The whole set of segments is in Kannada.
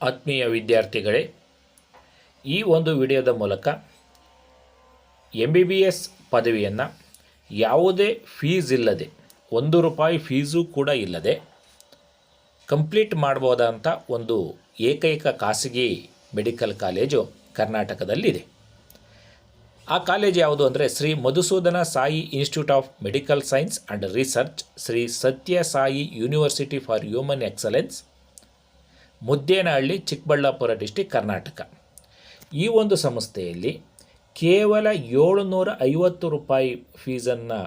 ಆತ್ಮೀಯ ವಿದ್ಯಾರ್ಥಿಗಳೇ, ಈ ಒಂದು ವಿಡಿಯೋದ ಮೂಲಕ MBBS ಪದವಿಯನ್ನು ಯಾವುದೇ ಫೀಸ್ ಇಲ್ಲದೆ, ₹1 ಫೀಸು ಕೂಡ ಇಲ್ಲದೆ ಕಂಪ್ಲೀಟ್ ಮಾಡ್ಬೋದಂಥ ಒಂದು ಏಕೈಕ ಖಾಸಗಿ ಮೆಡಿಕಲ್ ಕಾಲೇಜು ಕರ್ನಾಟಕದಲ್ಲಿದೆ. ಆ ಕಾಲೇಜು ಯಾವುದು ಅಂದರೆ Shri Madhusudana Sai institute of medical science and research, Shri Sathya Sai university for human excellence, Muddenahalli, Chikkaballapur district, Karnataka. ಈ ಒಂದು ಸಂಸ್ಥೆಯಲ್ಲಿ ಕೇವಲ ₹750 ಫೀಸನ್ನು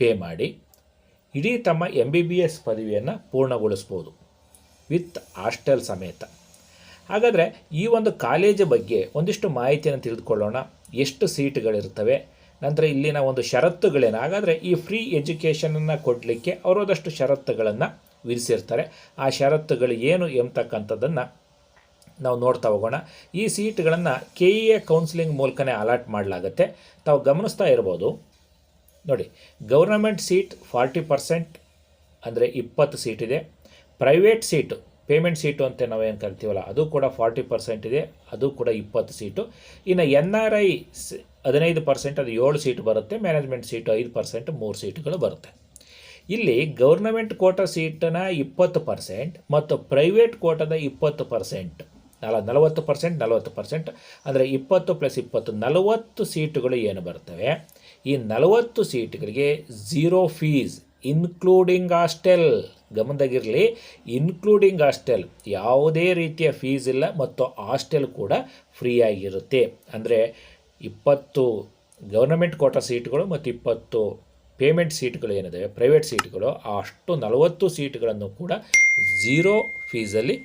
ಪೇ ಮಾಡಿ ಇಡೀ ತಮ್ಮ MBBS ಪದವಿಯನ್ನು ಪೂರ್ಣಗೊಳಿಸ್ಬೋದು ವಿತ್ ಹಾಸ್ಟೆಲ್ ಸಮೇತ. ಹಾಗಾದರೆ ಈ ಒಂದು ಕಾಲೇಜು ಬಗ್ಗೆ ಒಂದಿಷ್ಟು ಮಾಹಿತಿಯನ್ನು ತಿಳಿದುಕೊಳ್ಳೋಣ. ಎಷ್ಟು ಸೀಟ್ಗಳಿರ್ತವೆ, ನಂತರ ಇಲ್ಲಿನ ಒಂದು ಷರತ್ತುಗಳೇನು. ಹಾಗಾದರೆ ಈ ಫ್ರೀ ಎಜುಕೇಷನನ್ನು ಕೊಡಲಿಕ್ಕೆ ಅವರದಷ್ಟು ಷರತ್ತುಗಳನ್ನು ವಿಧಿಸಿರ್ತಾರೆ. ಆ ಷರತ್ತುಗಳು ಏನು ಎಂಬತಕ್ಕಂಥದ್ದನ್ನು ನಾವು ನೋಡ್ತಾ ಹೋಗೋಣ. ಈ ಸೀಟ್ಗಳನ್ನು KEA ಕೌನ್ಸಿಲಿಂಗ್ ಮೂಲಕನೇ ಅಲಾಟ್ ಮಾಡಲಾಗುತ್ತೆ. ತಾವು ಗಮನಿಸ್ತಾ ಇರ್ಬೋದು ನೋಡಿ, ಗೌರ್ನಮೆಂಟ್ ಸೀಟ್ 40% ಅಂದರೆ 20 ಸೀಟ್ ಇದೆ. ಪ್ರೈವೇಟ್ ಸೀಟು, ಪೇಮೆಂಟ್ ಸೀಟು ಅಂತ ನಾವೇನು ಕರಿತೀವಲ್ಲ, ಅದು ಕೂಡ 40% ಇದೆ, ಅದು ಕೂಡ 20 ಸೀಟು. ಇನ್ನು NRI 15%, ಅದು 7 ಸೀಟು ಬರುತ್ತೆ. ಮ್ಯಾನೇಜ್ಮೆಂಟ್ ಸೀಟು 5%, 3 ಸೀಟುಗಳು ಬರುತ್ತೆ. ಇಲ್ಲಿ ಗೌರ್ನಮೆಂಟ್ ಕೋಟಾ ಸೀಟನ 20% ಮತ್ತು ಪ್ರೈವೇಟ್ ಕೋಟಾದ 20%, 40% ಅಂದರೆ 20 + 20 40 ಸೀಟುಗಳು ಏನು ಬರ್ತವೆ. ಈ 40 ಸೀಟುಗಳಿಗೆ 0 ಫೀಸ್ ಇನ್ಕ್ಲೂಡಿಂಗ್ ಹಾಸ್ಟೆಲ್. ಗಮನದಾಗಿರಲಿ, ಇನ್ಕ್ಲೂಡಿಂಗ್ ಹಾಸ್ಟೆಲ್, ಯಾವುದೇ ರೀತಿಯ ಫೀಸ್ ಇಲ್ಲ ಮತ್ತು ಹಾಸ್ಟೆಲ್ ಕೂಡ ಫ್ರೀಯಾಗಿರುತ್ತೆ. ಅಂದರೆ 20 ಗೌರ್ನಮೆಂಟ್ ಕೋಟಾ ಸೀಟುಗಳು ಮತ್ತು 20 ಪೇಮೆಂಟ್ ಸೀಟ್ಗಳು ಏನಿದೆ ಪ್ರೈವೇಟ್ ಸೀಟ್ಗಳು, ಅಷ್ಟು 40 ಸೀಟ್ಗಳನ್ನು ಕೂಡ 0 ಫೀಸಲ್ಲಿ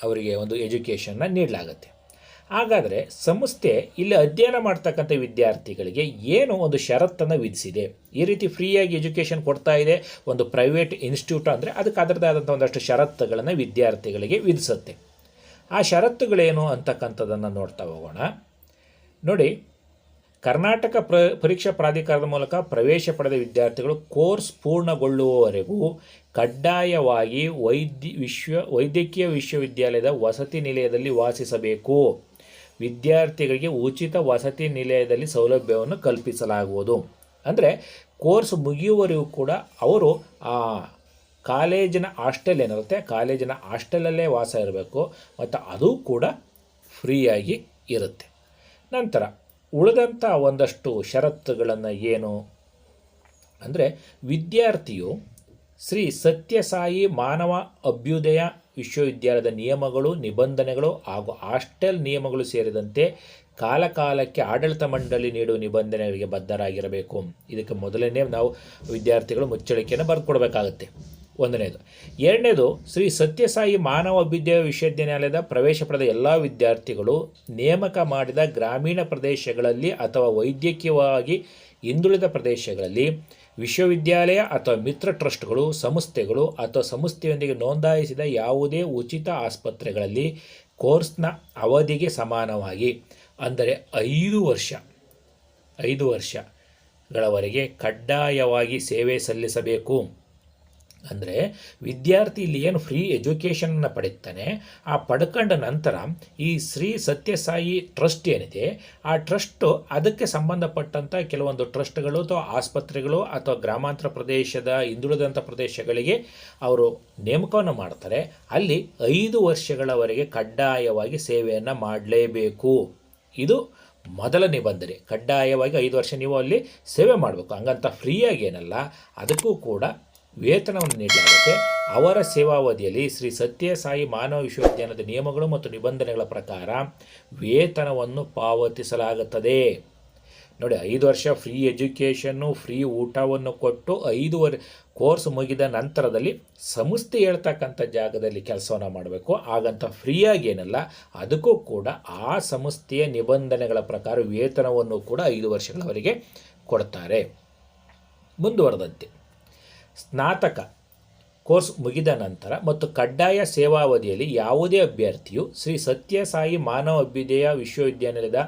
ಅವರಿಗೆ ಒಂದು ಎಜುಕೇಷನ್ನ ನೀಡಲಾಗುತ್ತೆ. ಹಾಗಾದರೆ ಸಂಸ್ಥೆ ಇಲ್ಲಿ ಅಧ್ಯಯನ ಮಾಡ್ತಕ್ಕಂಥ ವಿದ್ಯಾರ್ಥಿಗಳಿಗೆ ಏನು ಒಂದು ಷರತ್ತನ್ನು ವಿಧಿಸಿದೆ. ಈ ರೀತಿ ಫ್ರೀಯಾಗಿ ಎಜುಕೇಷನ್ ಕೊಡ್ತಾ ಇದೆ ಒಂದು ಪ್ರೈವೇಟ್ ಇನ್ಸ್ಟಿಟ್ಯೂಟ್ ಅಂದರೆ ಅದಕ್ಕೆ ಅದರದೇ ಆದಂಥ ಒಂದಷ್ಟು ಷರತ್ತುಗಳನ್ನು ವಿದ್ಯಾರ್ಥಿಗಳಿಗೆ ವಿಧಿಸುತ್ತೆ. ಆ ಷರತ್ತುಗಳೇನು ಅಂತಕ್ಕಂಥದ್ದನ್ನು ನೋಡ್ತಾ ಹೋಗೋಣ. ನೋಡಿ, ಕರ್ನಾಟಕ ಪರೀಕ್ಷಾ ಪ್ರಾಧಿಕಾರದ ಮೂಲಕ ಪ್ರವೇಶ ಪಡೆದ ವಿದ್ಯಾರ್ಥಿಗಳು ಕೋರ್ಸ್ ಪೂರ್ಣಗೊಳ್ಳುವವರೆಗೂ ಕಡ್ಡಾಯವಾಗಿ ವೈದ್ಯಕೀಯ ವಿಶ್ವವಿದ್ಯಾಲಯದ ವಸತಿ ನಿಲಯದಲ್ಲಿ ವಾಸಿಸಬೇಕು. ವಿದ್ಯಾರ್ಥಿಗಳಿಗೆ ಉಚಿತ ವಸತಿ ನಿಲಯದಲ್ಲಿ ಸೌಲಭ್ಯವನ್ನು ಕಲ್ಪಿಸಲಾಗುವುದು. ಅಂದರೆ ಕೋರ್ಸ್ ಮುಗಿಯುವವರೆಗೂ ಕೂಡ ಅವರು ಆ ಕಾಲೇಜಿನ ಹಾಸ್ಟೆಲ್ ಏನಿರುತ್ತೆ, ಕಾಲೇಜಿನ ಹಾಸ್ಟೆಲಲ್ಲೇ ವಾಸ ಇರಬೇಕು ಮತ್ತು ಅದು ಕೂಡ ಫ್ರೀಯಾಗಿ ಇರುತ್ತೆ. ನಂತರ ಉಳಿದಂಥ ಒಂದಷ್ಟು ಷರತ್ತುಗಳನ್ನು ಏನು ಅಂದರೆ, ವಿದ್ಯಾರ್ಥಿಯು ಶ್ರೀ ಸತ್ಯಸಾಯಿ ಮಾನವ ಅಭ್ಯುದಯ ವಿಶ್ವವಿದ್ಯಾಲಯದ ನಿಯಮಗಳು, ನಿಬಂಧನೆಗಳು ಹಾಗೂ ಹಾಸ್ಟೆಲ್ ನಿಯಮಗಳು ಸೇರಿದಂತೆ ಕಾಲಕಾಲಕ್ಕೆ ಆಡಳಿತ ಮಂಡಳಿ ನೀಡುವ ನಿಬಂಧನೆಗಳಿಗೆ ಬದ್ಧರಾಗಿರಬೇಕು. ಇದಕ್ಕೆ ಮೊದಲನೇ ನಾವು ವಿದ್ಯಾರ್ಥಿಗಳು ಮುಚ್ಚಳಿಕೆಯನ್ನು ಬರೆದುಕೊಡ್ಬೇಕಾಗುತ್ತೆ. ಒಂದನೇದು. ಎರಡನೇದು, ಶ್ರೀ ಸತ್ಯಸಾಯಿ ಮಾನವ ಅಭ್ಯುದಯ ವಿಶ್ವವಿದ್ಯಾಲಯದ ಪ್ರವೇಶ ಪಡೆದ ಎಲ್ಲ ವಿದ್ಯಾರ್ಥಿಗಳು ನೇಮಕ ಮಾಡಿದ ಗ್ರಾಮೀಣ ಪ್ರದೇಶಗಳಲ್ಲಿ ಅಥವಾ ವೈದ್ಯಕೀಯವಾಗಿ ಹಿಂದುಳಿದ ಪ್ರದೇಶಗಳಲ್ಲಿ ವಿಶ್ವವಿದ್ಯಾಲಯ ಅಥವಾ ಮಿತ್ರ ಟ್ರಸ್ಟ್ಗಳು, ಸಂಸ್ಥೆಗಳು ಅಥವಾ ಸಂಸ್ಥೆಯೊಂದಿಗೆ ನೋಂದಾಯಿಸಿದ ಯಾವುದೇ ಉಚಿತ ಆಸ್ಪತ್ರೆಗಳಲ್ಲಿ ಕೋರ್ಸ್ನ ಅವಧಿಗೆ ಸಮಾನವಾಗಿ ಅಂದರೆ 5 ವರ್ಷಗಳವರೆಗೆ ಕಡ್ಡಾಯವಾಗಿ ಸೇವೆ ಸಲ್ಲಿಸಬೇಕು. ಅಂದರೆ ವಿದ್ಯಾರ್ಥಿ ಇಲ್ಲಿ ಏನು ಫ್ರೀ ಎಜುಕೇಷನನ್ನು ಪಡೆಯುತ್ತಾನೆ, ಆ ಪಡ್ಕೊಂಡ ನಂತರ ಈ ಶ್ರೀ ಸತ್ಯಸಾಯಿ ಟ್ರಸ್ಟ್ ಏನಿದೆ, ಆ ಟ್ರಸ್ಟು ಅದಕ್ಕೆ ಸಂಬಂಧಪಟ್ಟಂಥ ಕೆಲವೊಂದು ಟ್ರಸ್ಟ್ಗಳು ಅಥವಾ ಆಸ್ಪತ್ರೆಗಳು ಅಥವಾ ಗ್ರಾಮಾಂತರ ಪ್ರದೇಶದ ಹಿಂದುಳಿದಂಥ ಪ್ರದೇಶಗಳಿಗೆ ಅವರು ನೇಮಕವನ್ನು ಮಾಡ್ತಾರೆ. ಅಲ್ಲಿ 5 ವರ್ಷಗಳವರೆಗೆ ಕಡ್ಡಾಯವಾಗಿ ಸೇವೆಯನ್ನು ಮಾಡಲೇಬೇಕು. ಇದು ಮೊದಲ ನಿಬಂಧನೆ. ಕಡ್ಡಾಯವಾಗಿ 5 ವರ್ಷ ನೀವು ಅಲ್ಲಿ ಸೇವೆ ಮಾಡಬೇಕು. ಹಂಗಂತ ಫ್ರೀಯಾಗಿ ಏನಲ್ಲ, ಅದಕ್ಕೂ ಕೂಡ ವೇತನವನ್ನು ನೀಡಲಾಗುತ್ತೆ. ಅವರ ಸೇವಾವಧಿಯಲ್ಲಿ ಶ್ರೀ ಸತ್ಯಸಾಯಿ ಮಾನವ ವಿಶ್ವವಿದ್ಯಾಲಯದ ನಿಯಮಗಳು ಮತ್ತು ನಿಬಂಧನೆಗಳ ಪ್ರಕಾರ ವೇತನವನ್ನು ಪಾವತಿಸಲಾಗುತ್ತದೆ. ನೋಡಿ, 5 ವರ್ಷ ಫ್ರೀ ಎಜುಕೇಷನ್ನು, ಫ್ರೀ ಊಟವನ್ನು ಕೊಟ್ಟು 5 ಕೋರ್ಸ್ ಮುಗಿದ ನಂತರದಲ್ಲಿ ಸಂಸ್ಥೆ ಹೇಳ್ತಕ್ಕಂಥ ಜಾಗದಲ್ಲಿ ಕೆಲಸವನ್ನು ಮಾಡಬೇಕು. ಹಾಗಂತ ಫ್ರೀಯಾಗಿ ಏನಲ್ಲ, ಅದಕ್ಕೂ ಕೂಡ ಆ ಸಂಸ್ಥೆಯ ನಿಬಂಧನೆಗಳ ಪ್ರಕಾರ ವೇತನವನ್ನು ಕೂಡ 5 ವರ್ಷಗಳವರೆಗೆ ಕೊಡ್ತಾರೆ. ಮುಂದುವರೆದಂತೆ ಸ್ನಾತಕ ಕೋರ್ಸ್ ಮುಗಿದ ನಂತರ ಮತ್ತು ಕಡ್ಡಾಯ ಸೇವಾವಧಿಯಲ್ಲಿ ಯಾವುದೇ ಅಭ್ಯರ್ಥಿಯು ಶ್ರೀ ಸತ್ಯಸಾಯಿ ಮಾನವ ಅಭ್ಯುದಯ ವಿಶ್ವವಿದ್ಯಾನಿಲಯದ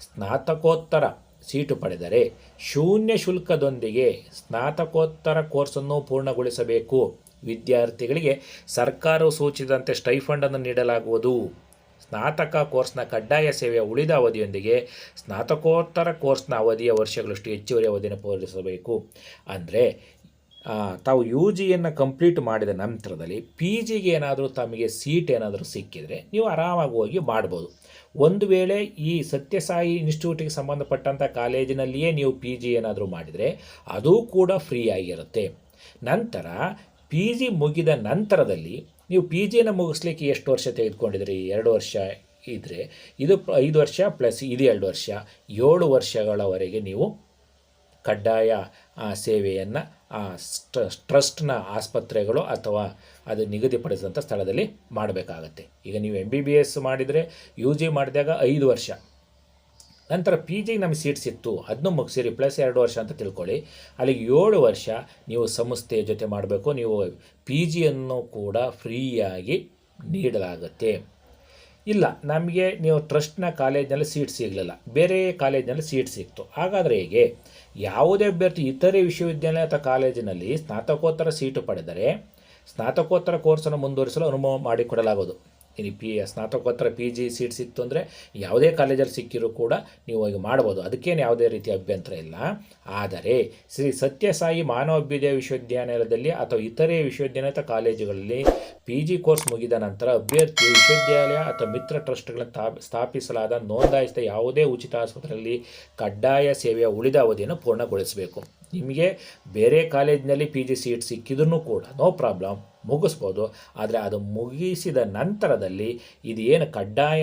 ಸ್ನಾತಕೋತ್ತರ ಸೀಟು ಪಡೆದರೆ ಶೂನ್ಯ ಶುಲ್ಕದೊಂದಿಗೆ ಸ್ನಾತಕೋತ್ತರ ಕೋರ್ಸನ್ನು ಪೂರ್ಣಗೊಳಿಸಬೇಕು. ವಿದ್ಯಾರ್ಥಿಗಳಿಗೆ ಸರ್ಕಾರವು ಸೂಚಿಸಿದಂತೆ ಸ್ಟೈಫಂಡನ್ನು ನೀಡಲಾಗುವುದು. ಸ್ನಾತಕ ಕೋರ್ಸ್ನ ಕಡ್ಡಾಯ ಸೇವೆಯ ಉಳಿದ ಅವಧಿಯೊಂದಿಗೆ ಸ್ನಾತಕೋತ್ತರ ಕೋರ್ಸ್ನ ಅವಧಿಯ ವರ್ಷಗಳಷ್ಟು ಹೆಚ್ಚುವರಿ ಅವಧಿಯನ್ನು ಪೂರೈಸಬೇಕು. ಅಂದರೆ ತಾವು ಯು ಜಿಯನ್ನು ಕಂಪ್ಲೀಟ್ ಮಾಡಿದ ನಂತರದಲ್ಲಿ ಪಿ ಜಿಗೆ ಏನಾದರೂ ತಮಗೆ ಸೀಟ್ ಏನಾದರೂ ಸಿಕ್ಕಿದರೆ ನೀವು ಆರಾಮಾಗಿ ಹೋಗಿ ಮಾಡ್ಬೋದು. ಒಂದು ವೇಳೆ ಈ ಸತ್ಯಸಾಯಿ ಇನ್ಸ್ಟಿಟ್ಯೂಟಿಗೆ ಸಂಬಂಧಪಟ್ಟಂಥ ಕಾಲೇಜಿನಲ್ಲಿಯೇ ನೀವು ಪಿ ಜಿ ಏನಾದರೂ ಮಾಡಿದರೆ ಅದು ಕೂಡ ಫ್ರೀ ಆಗಿರುತ್ತೆ. ನಂತರ ಪಿ ಜಿ ಮುಗಿದ ನಂತರದಲ್ಲಿ ನೀವು ಪಿ ಜಿಯನ್ನು ಮುಗಿಸ್ಲಿಕ್ಕೆ ಎಷ್ಟು ವರ್ಷ ತೆಗೆದುಕೊಂಡಿದ್ರಿ? 2 ವರ್ಷ ಇದ್ದರೆ ಇದು 5 ವರ್ಷ ಪ್ಲಸ್ ಇದು 2 ವರ್ಷ, 7 ವರ್ಷಗಳವರೆಗೆ ನೀವು ಕಡ್ಡಾಯ ಸೇವೆಯನ್ನು ಟ್ರಸ್ಟ್ನ ಆಸ್ಪತ್ರೆಗಳು ಅಥವಾ ಅದು ನಿಗದಿಪಡಿಸಿದಂಥ ಸ್ಥಳದಲ್ಲಿ ಮಾಡಬೇಕಾಗತ್ತೆ. ಈಗ ನೀವು MBBS ಮಾಡಿದರೆ ಯು ಜಿ ಮಾಡಿದಾಗ 5 ವರ್ಷ, ನಂತರ ಪಿ ಜಿಗೆ ನಮಗೆ ಸೀಟ್ ಸಿಕ್ತು, ಅದನ್ನು ಮುಗಿಸಿರಿ ಪ್ಲಸ್ 2 ವರ್ಷ ಅಂತ ತಿಳ್ಕೊಳ್ಳಿ. ಅಲ್ಲಿಗೆ 7 ವರ್ಷ ನೀವು ಸಂಸ್ಥೆಯ ಜೊತೆ ಮಾಡಬೇಕು. ನೀವು ಪಿ ಜಿಯನ್ನು ಕೂಡ ಫ್ರೀಯಾಗಿ ನೀಡಲಾಗುತ್ತೆ. ಇಲ್ಲ ನಮಗೆ ನೀವು ಟ್ರಸ್ಟ್ನ ಕಾಲೇಜಿನಲ್ಲಿ ಸೀಟ್ ಸಿಗಲಿಲ್ಲ, ಬೇರೆ ಕಾಲೇಜಿನಲ್ಲಿ ಸೀಟ್ ಸಿಕ್ತು, ಹಾಗಾದರೆ ಹೇಗೆ? ಯಾವುದೇ ಅಭ್ಯರ್ಥಿ ಇತರೆ ವಿಶ್ವವಿದ್ಯಾಲಯ ಅಥವಾ ಕಾಲೇಜಿನಲ್ಲಿ ಸ್ನಾತಕೋತ್ತರ ಸೀಟು ಪಡೆದರೆ ಸ್ನಾತಕೋತ್ತರ ಕೋರ್ಸನ್ನು ಮುಂದುವರಿಸಲು ಅನುಮತಿ ಮಾಡಿಕೊಡಲಾಗುವುದು. ಸ್ನಾತಕೋತ್ತರ ಪಿ ಜಿ ಸೀಟ್ ಸಿಕ್ತು ಅಂದರೆ ಯಾವುದೇ ಕಾಲೇಜಲ್ಲಿ ಸಿಕ್ಕಿರೂ ಕೂಡ ನೀವು ಈಗ ಮಾಡ್ಬೋದು, ಅದಕ್ಕೇನು ಯಾವುದೇ ರೀತಿಯ ಅಭ್ಯಂತರ ಇಲ್ಲ. ಆದರೆ ಶ್ರೀ ಸತ್ಯಸಾಯಿ ಮಾನವಾಭ್ಯುದಯ ವಿಶ್ವವಿದ್ಯಾನಿಲಯದಲ್ಲಿ ಅಥವಾ ಇತರೆ ವಿಶ್ವವಿದ್ಯಾಲಯ ಅಥವಾ ಕಾಲೇಜುಗಳಲ್ಲಿ ಪಿ ಜಿ ಕೋರ್ಸ್ ಮುಗಿದ ನಂತರ ಅಭ್ಯರ್ಥಿ ವಿಶ್ವವಿದ್ಯಾಲಯ ಅಥವಾ ಮಿತ್ರ ಟ್ರಸ್ಟ್ಗಳನ್ನು ಸ್ಥಾಪಿಸಲಾದ ನೋಂದಾಯಿಸಿದ ಯಾವುದೇ ಉಚಿತ ಆಸ್ಪತ್ರೆಯಲ್ಲಿ ಕಡ್ಡಾಯ ಸೇವೆಯ ಉಳಿದ ಅವಧಿಯನ್ನು ಪೂರ್ಣಗೊಳಿಸಬೇಕು. ನಿಮಗೆ ಬೇರೆ ಕಾಲೇಜಿನಲ್ಲಿ ಪಿ ಜಿ ಸೀಟ್ ಸಿಕ್ಕಿದ್ರೂ ಕೂಡ ನೋ ಪ್ರಾಬ್ಲಮ್, ಮುಗಿಸ್ಬೋದು. ಆದರೆ ಅದು ಮುಗಿಸಿದ ನಂತರದಲ್ಲಿ ಇದು ಏನು ಕಡ್ಡಾಯ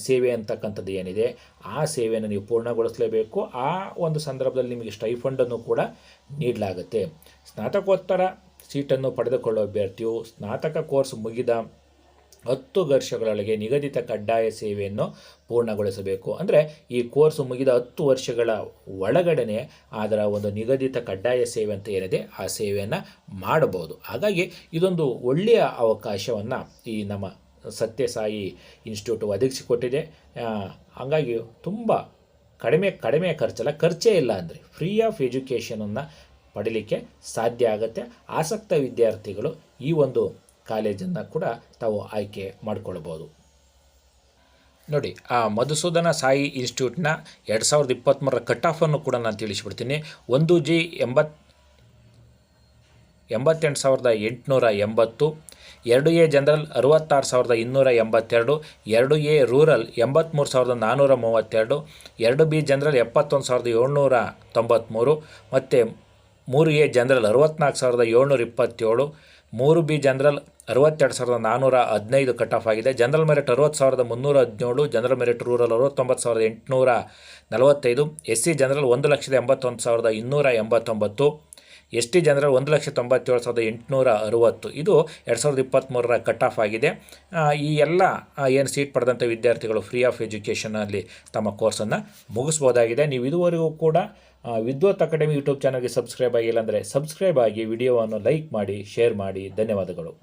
ಸೇವೆ ಅಂತಕ್ಕಂಥದ್ದು ಏನಿದೆ ಆ ಸೇವೆಯನ್ನು ನೀವು ಪೂರ್ಣಗೊಳಿಸಲೇಬೇಕು. ಆ ಒಂದು ಸಂದರ್ಭದಲ್ಲಿ ನಿಮಗೆ ಸ್ಟೈಫಂಡನ್ನು ಕೂಡ ನೀಡಲಾಗುತ್ತೆ. ಸ್ನಾತಕೋತ್ತರ ಸೀಟನ್ನು ಪಡೆದುಕೊಳ್ಳುವ ಅಭ್ಯರ್ಥಿಯು ಸ್ನಾತಕ ಕೋರ್ಸ್ ಮುಗಿದ 10 ವರ್ಷಗಳೊಳಗೆ ನಿಗದಿತ ಕಡ್ಡಾಯ ಸೇವೆಯನ್ನು ಪೂರ್ಣಗೊಳಿಸಬೇಕು. ಅಂದರೆ ಈ ಕೋರ್ಸ್ ಮುಗಿದ 10 ವರ್ಷಗಳ ಒಳಗಡೆ ಅದರ ಒಂದು ನಿಗದಿತ ಕಡ್ಡಾಯ ಸೇವೆ ಅಂತ ಏನಿದೆ ಆ ಸೇವೆಯನ್ನು ಮಾಡಬಹುದು. ಹಾಗಾಗಿ ಇದೊಂದು ಒಳ್ಳೆಯ ಅವಕಾಶವನ್ನು ಈ ನಮ್ಮ ಸತ್ಯಸಾಯಿ ಇನ್ಸ್ಟಿಟ್ಯೂಟ್ ಒದಗಿಸಿಕೊಟ್ಟಿದೆ. ಹಾಗಾಗಿ ತುಂಬ ಕಡಿಮೆ ಖರ್ಚಲ್ಲ, ಖರ್ಚೇ ಇಲ್ಲ ಅಂದರೆ ಫ್ರೀ ಆಫ್ ಎಜುಕೇಷನನ್ನು ಪಡೀಲಿಕ್ಕೆ ಸಾಧ್ಯ ಆಗುತ್ತೆ. ಆಸಕ್ತ ವಿದ್ಯಾರ್ಥಿಗಳು ಈ ಒಂದು ಕಾಲೇಜನ್ನು ಕೂಡ ತಾವು ಆಯ್ಕೆ ಮಾಡಿಕೊಳ್ಬೋದು. ನೋಡಿ, ಆ ಮಧುಸೂದನ ಸಾಯಿ ಇನ್ಸ್ಟಿಟ್ಯೂಟ್ನ 2023 ಕಟ್ ಆಫನ್ನು ಕೂಡ ನಾನು ತಿಳಿಸಿಬಿಡ್ತೀನಿ. 1G 88,880, 2A general 66,282, 2A rural 83,432, 2B general 71,793 ಮತ್ತು 3A general 64,727, 3B general 62,415 cut off ಆಗಿದೆ. General merit 60,317, general merit rural 69,845, SC general 1,81,289, ST general 1,97,860. ಇದು 2023 ಕಟ್ ಆಫ್ ಆಗಿದೆ. ಈ ಎಲ್ಲ ಏನು ಸೀಟ್ ಪಡೆದಂಥ ವಿದ್ಯಾರ್ಥಿಗಳು ಫ್ರೀ ಆಫ್ ಎಜುಕೇಷನಲ್ಲಿ ತಮ್ಮ ಕೋರ್ಸನ್ನು ಮುಗಿಸ್ಬೋದಾಗಿದೆ. ನೀವು ಇದುವರೆಗೂ ಕೂಡ ವಿದ್ವತ್ ಅಕಾಡೆಮಿ ಯೂಟ್ಯೂಬ್ ಚಾನಲ್ಗೆ ಸಬ್ಸ್ಕ್ರೈಬ್ ಆಗಿಲ್ಲ ಅಂದರೆ ಸಬ್ಸ್ಕ್ರೈಬ್ ಆಗಿ, ವಿಡಿಯೋವನ್ನು ಲೈಕ್ ಮಾಡಿ, ಶೇರ್ ಮಾಡಿ. ಧನ್ಯವಾದಗಳು.